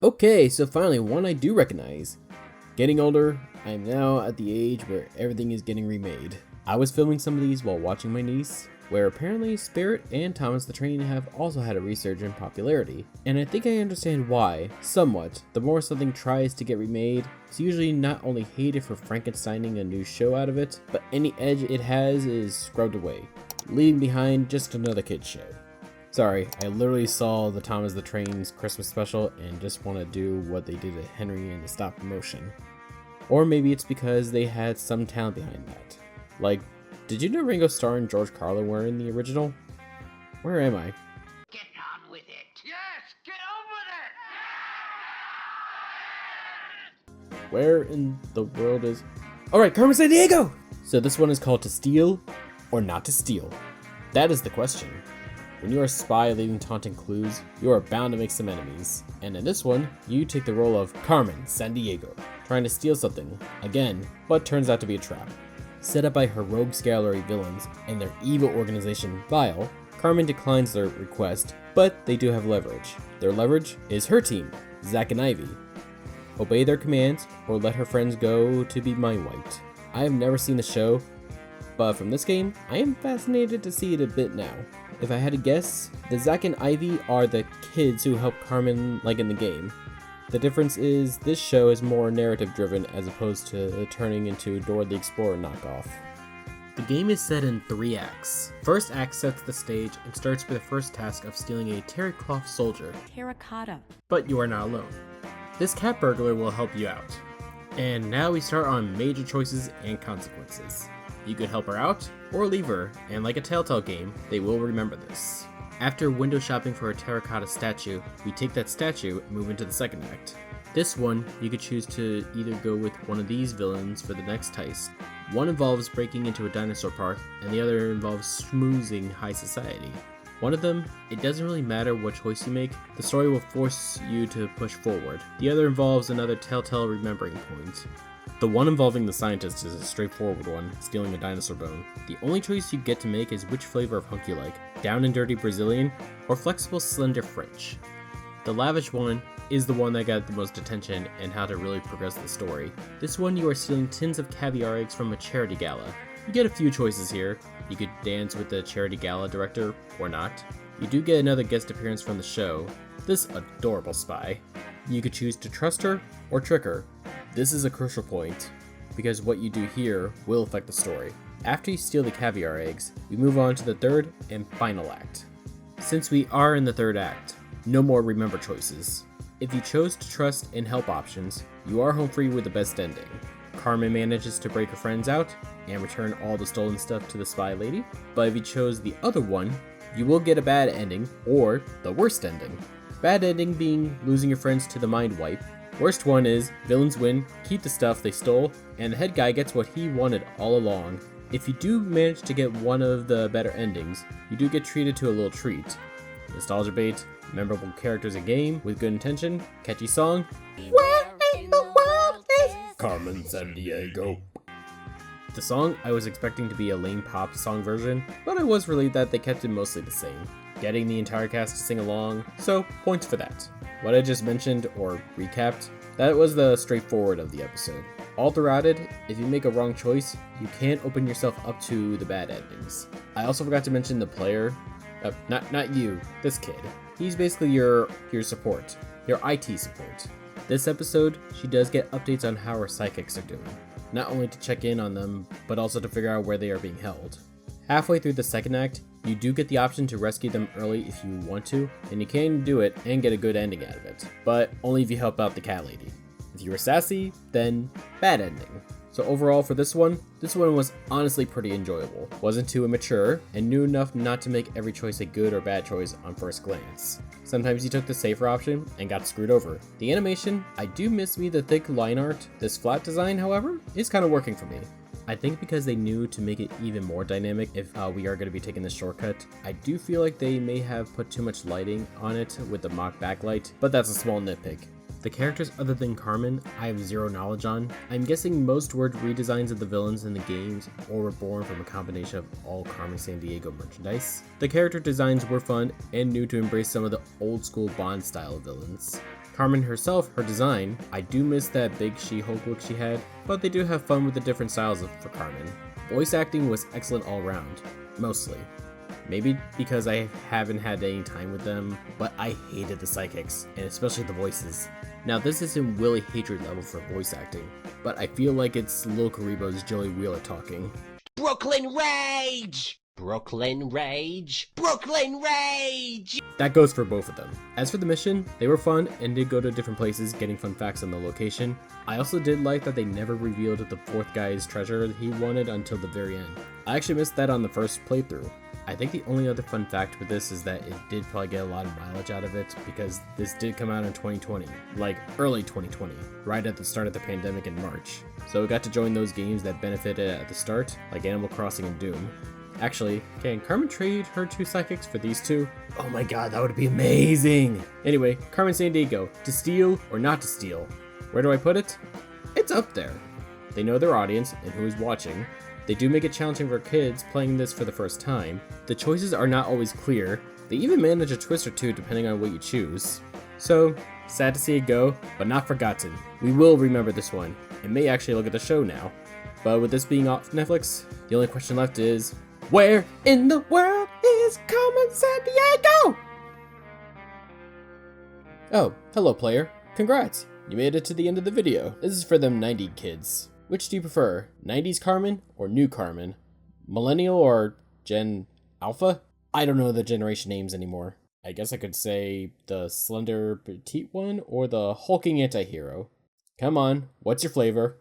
Okay, so finally one I do recognize. Getting older, I am now at the age where everything is getting remade. I was filming some of these while watching my niece, where apparently Spirit and Thomas the Train have also had a resurgence in popularity, and I think I understand why, somewhat. The more something tries to get remade, it's usually not only hated for Frankensteining a new show out of it, but any edge it has is scrubbed away, leaving behind just another kid's show. Sorry, I literally saw the Thomas the Train's Christmas special and just want to do what they did to Henry in the stop motion. Or maybe it's because they had some talent behind that. Like, did you know Ringo Starr and George Carlin were in the original? Where am I? Get on with it. Yes, get on with it. Where in the world is... Alright, Carmen Sandiego! So this one is called To Steal or Not to Steal? That is the question. When you are a spy leaving taunting clues, you are bound to make some enemies. And in this one, you take the role of Carmen Sandiego, trying to steal something, again, but turns out to be a trap. Set up by her rogues gallery villains and their evil organization V.I.L.E, Carmen declines their request, but they do have leverage. Their leverage is her team, Zack and Ivy. Obey their commands or let her friends go to be mind wiped. I have never seen the show, but from this game, I am fascinated to see it a bit now. If I had to guess, the Zack and Ivy are the kids who help Carmen like in the game. The difference is this show is more narrative driven as opposed to turning into Dora the Explorer knockoff. The game is set in 3 acts. First act sets the stage and starts with the first task of stealing a terry cloth soldier. Terracotta. But you are not alone. This cat burglar will help you out. And now we start on major choices and consequences. You could help her out, or leave her, and like a Telltale game, they will remember this. After window shopping for a terracotta statue, we take that statue and move into the second act. This one, you could choose to either go with one of these villains for the next heist. One involves breaking into a dinosaur park, and the other involves schmoozing high society. One of them, it doesn't really matter what choice you make, the story will force you to push forward. The other involves another Telltale remembering point. The one involving the scientist is a straightforward one, stealing a dinosaur bone. The only choice you get to make is which flavor of hunk you like, down and dirty Brazilian, or flexible slender French. The lavish one is the one that got the most attention and how to really progress the story. This one you are stealing tins of caviar eggs from a charity gala. You get a few choices here. You could dance with the charity gala director, or not. You do get another guest appearance from the show, this adorable spy. You could choose to trust her or trick her. This is a crucial point, because what you do here will affect the story. After you steal the caviar eggs, we move on to the third and final act. Since we are in the third act, no more remember choices. If you chose to trust and help options, you are home free with the best ending. Carmen manages to break her friends out and return all the stolen stuff to the spy lady, but if you chose the other one, you will get a bad ending or the worst ending. Bad ending being losing your friends to the mind wipe. Worst one is, villains win, keep the stuff they stole, and the head guy gets what he wanted all along. If you do manage to get one of the better endings, you do get treated to a little treat. Nostalgia bait, memorable characters in game with good intention, catchy song. Where in the world is Carmen Sandiego? The song I was expecting to be a lame pop song version, but I was relieved that they kept it mostly the same. Getting the entire cast to sing along, so points for that. What I just mentioned, or recapped, that was the straightforward of the episode. All throughout it, if you make a wrong choice, you can't open yourself up to the bad endings. I also forgot to mention the player, not you, this kid. He's basically your support, your IT support. This episode, she does get updates on how her psychics are doing. Not only to check in on them, but also to figure out where they are being held. Halfway through the second act, you do get the option to rescue them early if you want to, and you can do it and get a good ending out of it, but only if you help out the cat lady. If you were sassy, then bad ending. So overall for this one was honestly pretty enjoyable. Wasn't too immature, and knew enough not to make every choice a good or bad choice on first glance. Sometimes you took the safer option and got screwed over. The animation, I do miss me the thick line art. This flat design, however, is kind of working for me. I think because they knew to make it even more dynamic if we are going to be taking this shortcut, I do feel like they may have put too much lighting on it with the mock backlight, but that's a small nitpick. The characters other than Carmen, I have zero knowledge on. I'm guessing most were redesigns of the villains in the games or were born from a combination of all Carmen Sandiego merchandise. The character designs were fun and new to embrace some of the old school Bond style villains. Carmen herself, her design, I do miss that big She-Hulk look she had, but they do have fun with the different styles for Carmen. Voice acting was excellent all around, mostly. Maybe because I haven't had any time with them, but I hated the psychics, and especially the voices. Now this isn't Willie hatred level for voice acting, but I feel like it's Lil Karibo's Joey Wheeler talking. Brooklyn Rage! Brooklyn Rage! Brooklyn Rage! That goes for both of them. As for the mission, they were fun and did go to different places getting fun facts on the location. I also did like that they never revealed the fourth guy's treasure he wanted until the very end. I actually missed that on the first playthrough. I think the only other fun fact with this is that it did probably get a lot of mileage out of it because this did come out in 2020, like early 2020, right at the start of the pandemic in March. So we got to join those games that benefited at the start, like Animal Crossing and Doom. Actually, can Carmen trade her 2 psychics for these 2? Oh my god, that would be amazing! Anyway, Carmen Sandiego, to steal or not to steal? Where do I put it? It's up there. They know their audience and who is watching. They do make it challenging for kids playing this for the first time. The choices are not always clear. They even manage a twist or 2 depending on what you choose. So, sad to see it go, but not forgotten. We will remember this one, and may actually look at the show now. But with this being off Netflix, the only question left is, where in the world is Carmen Sandiego? Oh, hello player. Congrats, you made it to the end of the video. This is for them 90 kids. Which do you prefer, 90s Carmen or new Carmen? Millennial or Gen Alpha? I don't know the generation names anymore. I guess I could say the slender petite one or the hulking anti-hero. Come on, what's your flavor?